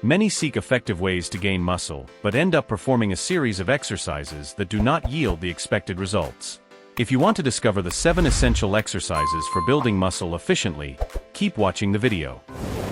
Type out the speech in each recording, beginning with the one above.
Many seek effective ways to gain muscle, but end up performing a series of exercises that do not yield the expected results. If you want to discover the 7 essential exercises for building muscle efficiently, keep watching the video.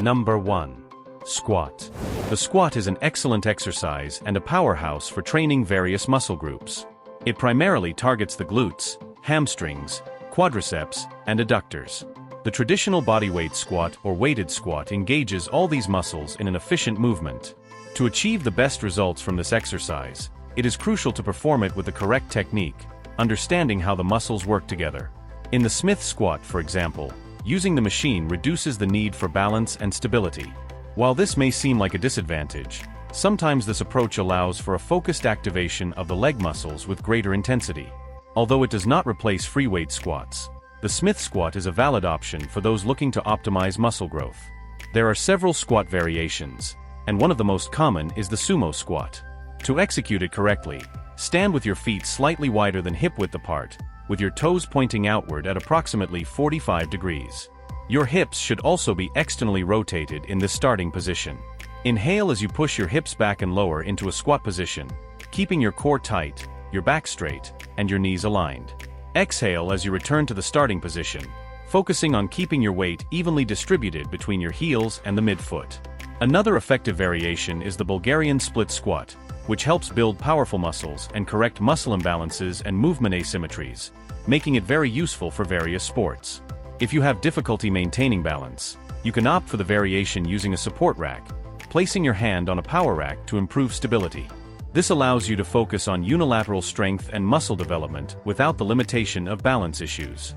Number 1. Squat. The squat is an excellent exercise and a powerhouse for training various muscle groups. It primarily targets the glutes, hamstrings, quadriceps, and adductors. The traditional bodyweight squat or weighted squat engages all these muscles in an efficient movement. To achieve the best results from this exercise, it is crucial to perform it with the correct technique, understanding how the muscles work together. In the Smith squat, for example, using the machine reduces the need for balance and stability. While this may seem like a disadvantage, sometimes this approach allows for a focused activation of the leg muscles with greater intensity. Although it does not replace free weight squats, the Smith squat is a valid option for those looking to optimize muscle growth. There are several squat variations, and one of the most common is the sumo squat. To execute it correctly, stand with your feet slightly wider than hip width apart, with your toes pointing outward at approximately 45 degrees. Your hips should also be externally rotated in this starting position. Inhale as you push your hips back and lower into a squat position, keeping your core tight, your back straight, and your knees aligned. Exhale as you return to the starting position, focusing on keeping your weight evenly distributed between your heels and the midfoot. Another effective variation is the Bulgarian split squat, which helps build powerful muscles and correct muscle imbalances and movement asymmetries, making it very useful for various sports. If you have difficulty maintaining balance, you can opt for the variation using a support rack, placing your hand on a power rack to improve stability. This allows you to focus on unilateral strength and muscle development without the limitation of balance issues.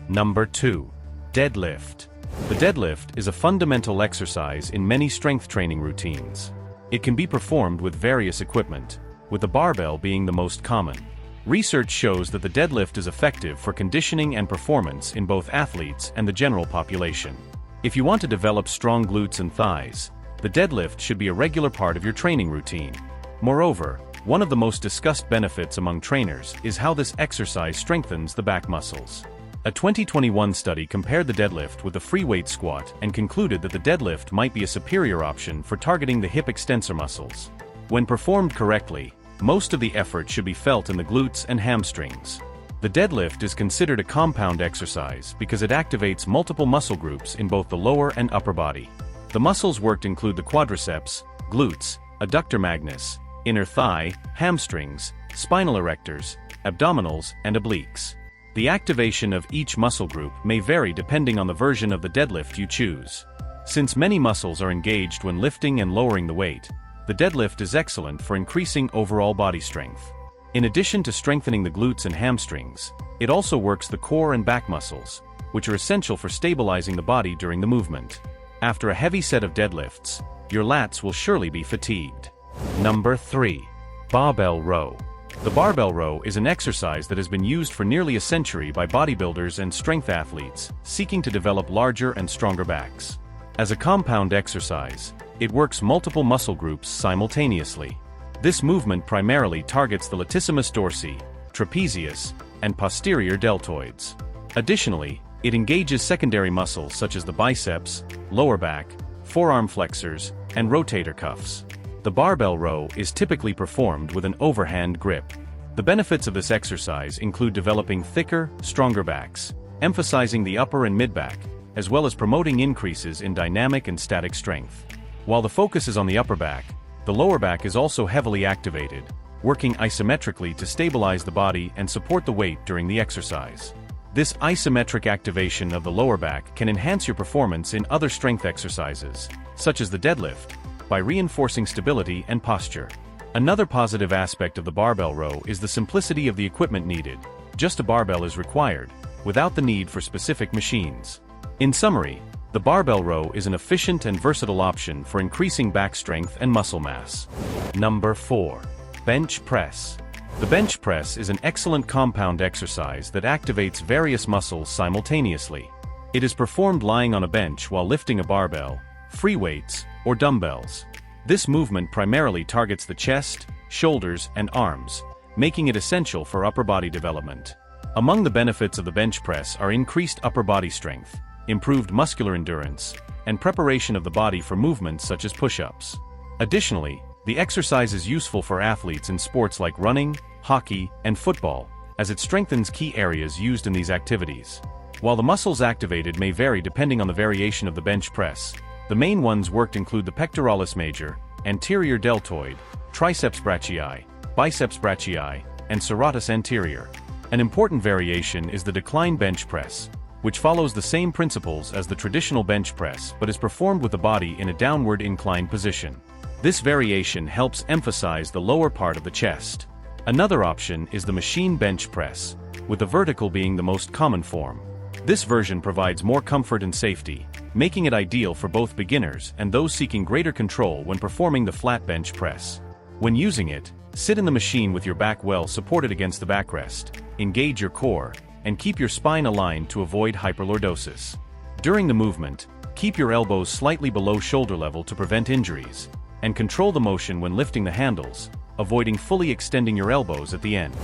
Number 2. Deadlift. The deadlift is a fundamental exercise in many strength training routines. It can be performed with various equipment, with the barbell being the most common. Research shows that the deadlift is effective for conditioning and performance in both athletes and the general population. If you want to develop strong glutes and thighs, the deadlift should be a regular part of your training routine. Moreover, one of the most discussed benefits among trainers is how this exercise strengthens the back muscles. A 2021 study compared the deadlift with the free weight squat and concluded that the deadlift might be a superior option for targeting the hip extensor muscles. When performed correctly, most of the effort should be felt in the glutes and hamstrings. The deadlift is considered a compound exercise because it activates multiple muscle groups in both the lower and upper body. The muscles worked include the quadriceps, glutes, adductor magnus, inner thigh, hamstrings, spinal erectors, abdominals, and obliques. The activation of each muscle group may vary depending on the version of the deadlift you choose. Since many muscles are engaged when lifting and lowering the weight, the deadlift is excellent for increasing overall body strength. In addition to strengthening the glutes and hamstrings, it also works the core and back muscles, which are essential for stabilizing the body during the movement. After a heavy set of deadlifts, your lats will surely be fatigued. Number 3. Barbell Row. The barbell row is an exercise that has been used for nearly a century by bodybuilders and strength athletes seeking to develop larger and stronger backs. As a compound exercise, it works multiple muscle groups simultaneously. This movement primarily targets the latissimus dorsi, trapezius, and posterior deltoids. Additionally, it engages secondary muscles such as the biceps, lower back, forearm flexors, and rotator cuffs. The barbell row is typically performed with an overhand grip. The benefits of this exercise include developing thicker, stronger backs, emphasizing the upper and mid-back, as well as promoting increases in dynamic and static strength. While the focus is on the upper back, the lower back is also heavily activated, working isometrically to stabilize the body and support the weight during the exercise. This isometric activation of the lower back can enhance your performance in other strength exercises, such as the deadlift, by reinforcing stability and posture. Another positive aspect of the barbell row is the simplicity of the equipment needed. Just a barbell is required, without the need for specific machines. In summary, the barbell row is an efficient and versatile option for increasing back strength and muscle mass. Number 4. Bench press. The bench press is an excellent compound exercise that activates various muscles simultaneously. It is performed lying on a bench while lifting a barbell, free weights, or dumbbells. This movement primarily targets the chest, shoulders, and arms, making it essential for upper body development. Among the benefits of the bench press are increased upper body strength, improved muscular endurance, and preparation of the body for movements such as push-ups. Additionally, the exercise is useful for athletes in sports like running, hockey, and football, as it strengthens key areas used in these activities. While the muscles activated may vary depending on the variation of the bench press, the main ones worked include the pectoralis major, anterior deltoid, triceps brachii, biceps brachii, and serratus anterior. An important variation is the decline bench press, which follows the same principles as the traditional bench press but is performed with the body in a downward inclined position. This variation helps emphasize the lower part of the chest. Another option is the machine bench press, with the vertical being the most common form. This version provides more comfort and safety, making it ideal for both beginners and those seeking greater control when performing the flat bench press. When using it, sit in the machine with your back well supported against the backrest, engage your core, and keep your spine aligned to avoid hyperlordosis. During the movement, keep your elbows slightly below shoulder level to prevent injuries, and control the motion when lifting the handles, avoiding fully extending your elbows at the end.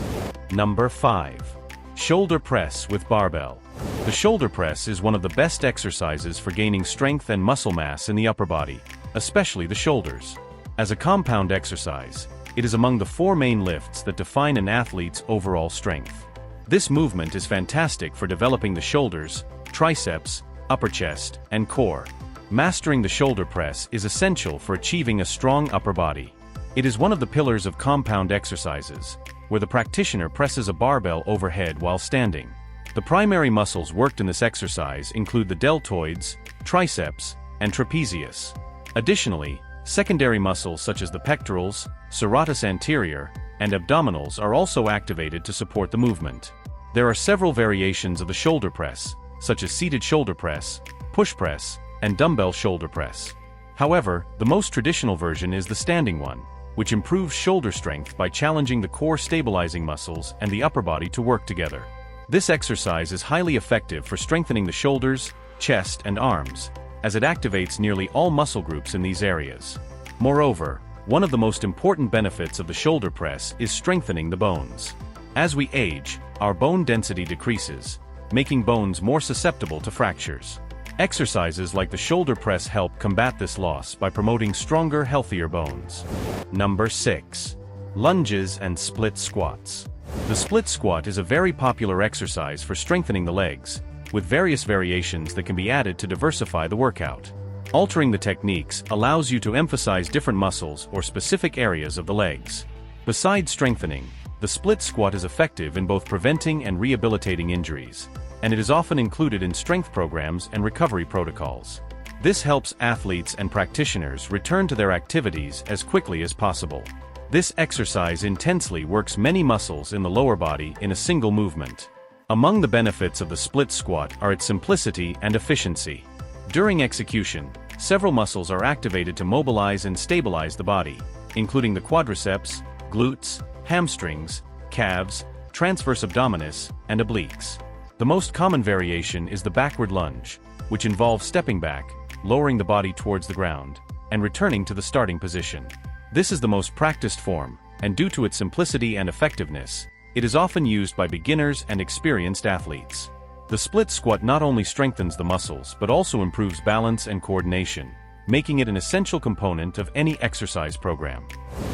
Number 5. Shoulder press with barbell. The shoulder press is one of the best exercises for gaining strength and muscle mass in the upper body, especially the shoulders. As a compound exercise, it is among the 4 main lifts that define an athlete's overall strength. This movement is fantastic for developing the shoulders, triceps, upper chest, and core. Mastering the shoulder press is essential for achieving a strong upper body. It is one of the pillars of compound exercises, where the practitioner presses a barbell overhead while standing. The primary muscles worked in this exercise include the deltoids, triceps, and trapezius. Additionally, secondary muscles such as the pectorals, serratus anterior, and abdominals are also activated to support the movement. There are several variations of the shoulder press, such as seated shoulder press, push press, and dumbbell shoulder press. However, the most traditional version is the standing one, which improves shoulder strength by challenging the core stabilizing muscles and the upper body to work together. This exercise is highly effective for strengthening the shoulders, chest, and arms, as it activates nearly all muscle groups in these areas. Moreover, one of the most important benefits of the shoulder press is strengthening the bones. As we age, our bone density decreases, making bones more susceptible to fractures. Exercises like the shoulder press help combat this loss by promoting stronger, healthier bones. Number 6. Lunges and split squats. The split squat is a very popular exercise for strengthening the legs, with various variations that can be added to diversify the workout. Altering the techniques allows you to emphasize different muscles or specific areas of the legs. Besides strengthening, the split squat is effective in both preventing and rehabilitating injuries, and it is often included in strength programs and recovery protocols. This helps athletes and practitioners return to their activities as quickly as possible. This exercise intensely works many muscles in the lower body in a single movement. Among the benefits of the split squat are its simplicity and efficiency. During execution, several muscles are activated to mobilize and stabilize the body, including the quadriceps, glutes, hamstrings, calves, transverse abdominis, and obliques. The most common variation is the backward lunge, which involves stepping back, lowering the body towards the ground, and returning to the starting position. This is the most practiced form, and due to its simplicity and effectiveness, it is often used by beginners and experienced athletes. The split squat not only strengthens the muscles but also improves balance and coordination, making it an essential component of any exercise program.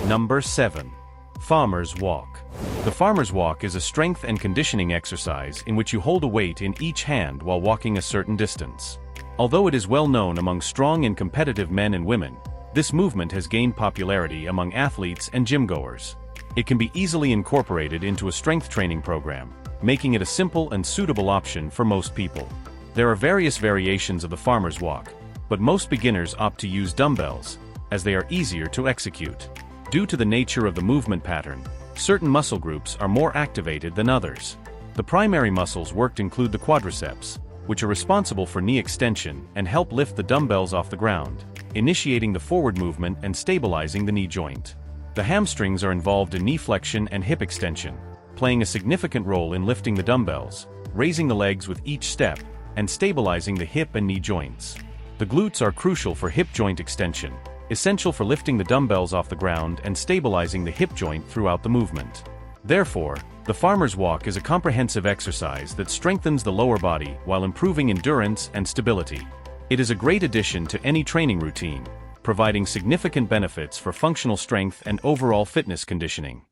Number 7. Farmer's walk. The farmer's walk is a strength and conditioning exercise in which you hold a weight in each hand while walking a certain distance. Although it is well known among strong and competitive men and women, this movement has gained popularity among athletes and gym-goers. It can be easily incorporated into a strength training program, making it a simple and suitable option for most people. There are various variations of the farmer's walk, but most beginners opt to use dumbbells, as they are easier to execute. Due to the nature of the movement pattern, certain muscle groups are more activated than others. The primary muscles worked include the quadriceps, which are responsible for knee extension and help lift the dumbbells off the ground, initiating the forward movement and stabilizing the knee joint. The hamstrings are involved in knee flexion and hip extension, playing a significant role in lifting the dumbbells, raising the legs with each step, and stabilizing the hip and knee joints. The glutes are crucial for hip joint extension, essential for lifting the dumbbells off the ground and stabilizing the hip joint throughout the movement. Therefore, the farmer's walk is a comprehensive exercise that strengthens the lower body while improving endurance and stability. It is a great addition to any training routine, providing significant benefits for functional strength and overall fitness conditioning.